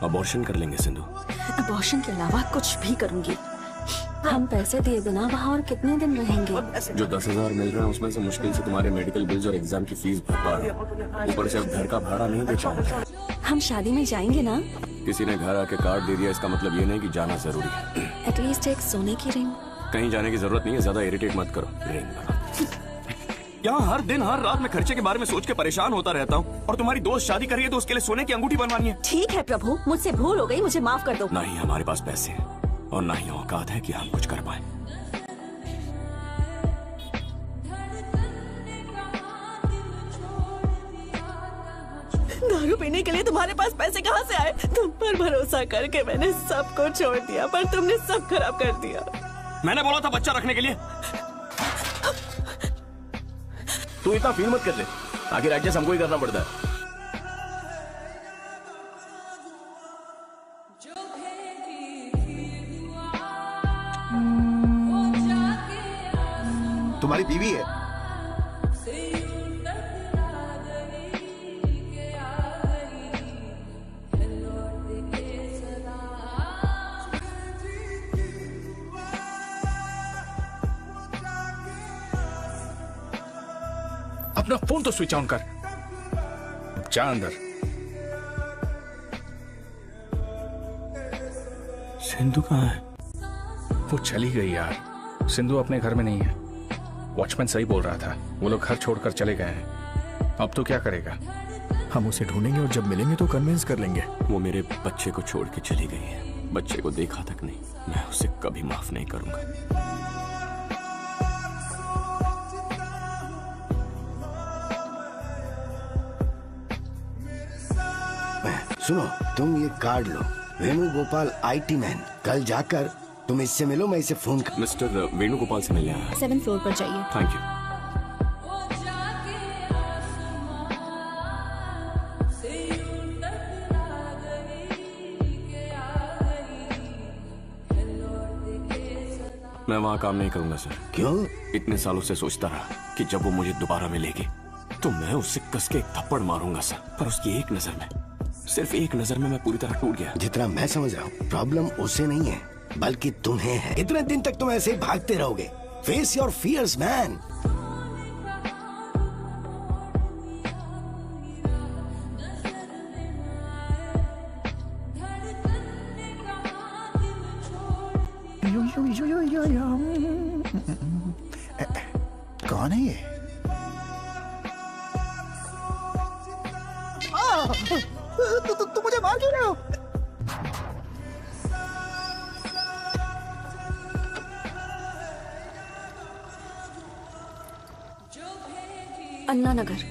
Abortion कर लेंगे Sindhu. Abortion के अलावा कुछ भी करूंगी। हम पैसे दिए बिना वहाँ और कितने दिन रहेंगे? जो 10,000 मिल रहे हैं उसमें से मुश्किल से तुम्हारे मेडिकल बिल्स और एग्जाम की फीस भर पा रहे हो। ऊपर से अब घर का भाड़ा नहीं दे पाऊंगा। हम शादी में जाएंगे ना? किसी ने घर आके कार्ड दे दिया इसका मतलब ये नहीं कि जाना जरूरी है। एटलीस्ट एक सोने की रिंग। कहीं जाने की जरूरत नहीं है, ज्यादा इरिटेट मत करो। रिंग यहाँ हर दिन हर रात में खर्चे के बारे में सोच के परेशान होता रहता हूँ, और तुम्हारी दोस्त शादी कर रही है तो उसके लिए सोने की अंगूठी बनवानी है। ठीक है प्रभु, मुझसे भूल हो गई, मुझे माफ कर दो। ना ही हमारे पास पैसे हैं और ना ही औकात है कि हम कुछ कर पाए। दारू पीने के लिए तुम्हारे पास पैसे कहाँ से आए? तुम पर भरोसा करके मैंने सब कुछ छोड़ दिया, पर तुमने सब खराब कर दिया। मैंने बोला था बच्चा रखने के लिए। तू इतना फील मत कर ले, आखिर एडजस्ट हमको ही करना पड़ता है। तुम्हारी बीवी है? अपना फोन तो स्विच ऑन कर। जा अंदर। सिंधु कहाँ है? वो चली गई यार। सिंधु अपने घर में नहीं है। वॉचमैन सही बोल रहा था, वो लोग घर छोड़कर चले गए हैं। अब तो क्या करेगा? हम उसे ढूंढेंगे और जब मिलेंगे तो कन्विंस कर लेंगे। वो मेरे बच्चे को छोड़ के चली गई है, बच्चे को देखा तक नहीं। मैं उसे कभी माफ नहीं करूंगा। सुनो, तुम ये card low, Venugopal IT man. कल जाकर तुम इससे मिलो, मैं इसे फोन कर। मिस्टर वेणुगोपाल से मिलने आया। 7th फ्लोर पर जाइए। Thank you. मैं वहाँ काम नहीं करूंगा सर। क्यों? इतने सालों से सोचता रहा कि जब वो मुझे दोबारा मिलेगी तो मैं उससे कस के एक थप्पड़ मारूंगा सर, पर उसकी एक नजर में, सिर्फ एक नजर में मैं पूरी तरह टूट गया। जितना मैं समझ रहा हूँ, प्रॉब्लम उसे नहीं है बल्कि तुम्हें है। इतने दिन तक तुम ऐसे ही भागते रहोगे। Face your fears man. कौन है ये? तुम मुझे मार क्यों रहे हो? अन्ना नगर।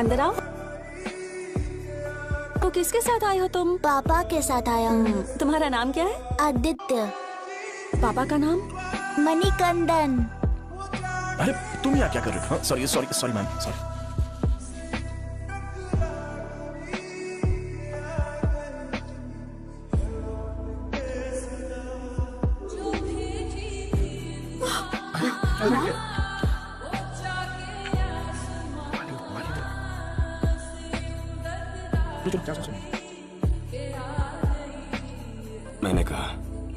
अंदर आओ। तो किसके साथ आए हो तुम? पापा के साथ आया हूँ। तुम्हारा नाम क्या है? आदित्य। पापा का नाम? मणिकंदन। अरे तुम यहाँ क्या कर रहे हो? Sorry sorry sorry ma'am, sorry. मैंने कहा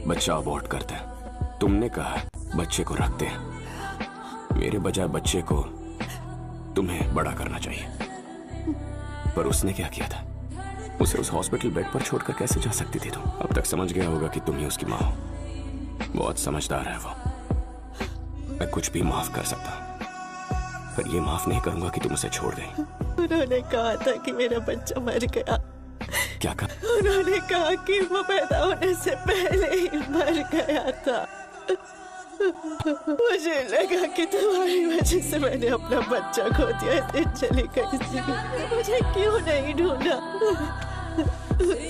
बच्चा अबॉर्ट करते हैं, तुमने कहा बच्चे को रखते हैं। मेरे बजाय बच्चे को तुम्हें बड़ा करना चाहिए, पर उसने क्या किया था? उसे उस हॉस्पिटल बेड पर छोड़कर कैसे जा सकती थी तुम? अब तक समझ गया होगा कि तुम ही उसकी माँ हो। बहुत समझदार है वो। मैं कुछ भी माफ कर सकता हूँ, पर ये माफ नहीं करूंगा कि तुम उसे छोड़ गई। उन्होंने कहा था कि मेरा बच्चा मर गया। क्या कहा? उन्होंने कहा कि वो पैदा होने से पहले ही मर गया था। मुझे लगा कि तुम्हारी वजह से मैंने अपना बच्चा खो दिया। इस दिन चली गई थी। मुझे क्यों नहीं ढूंढा?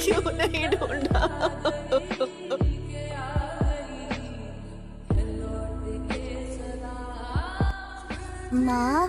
क्यों नहीं ढूंढा? माँ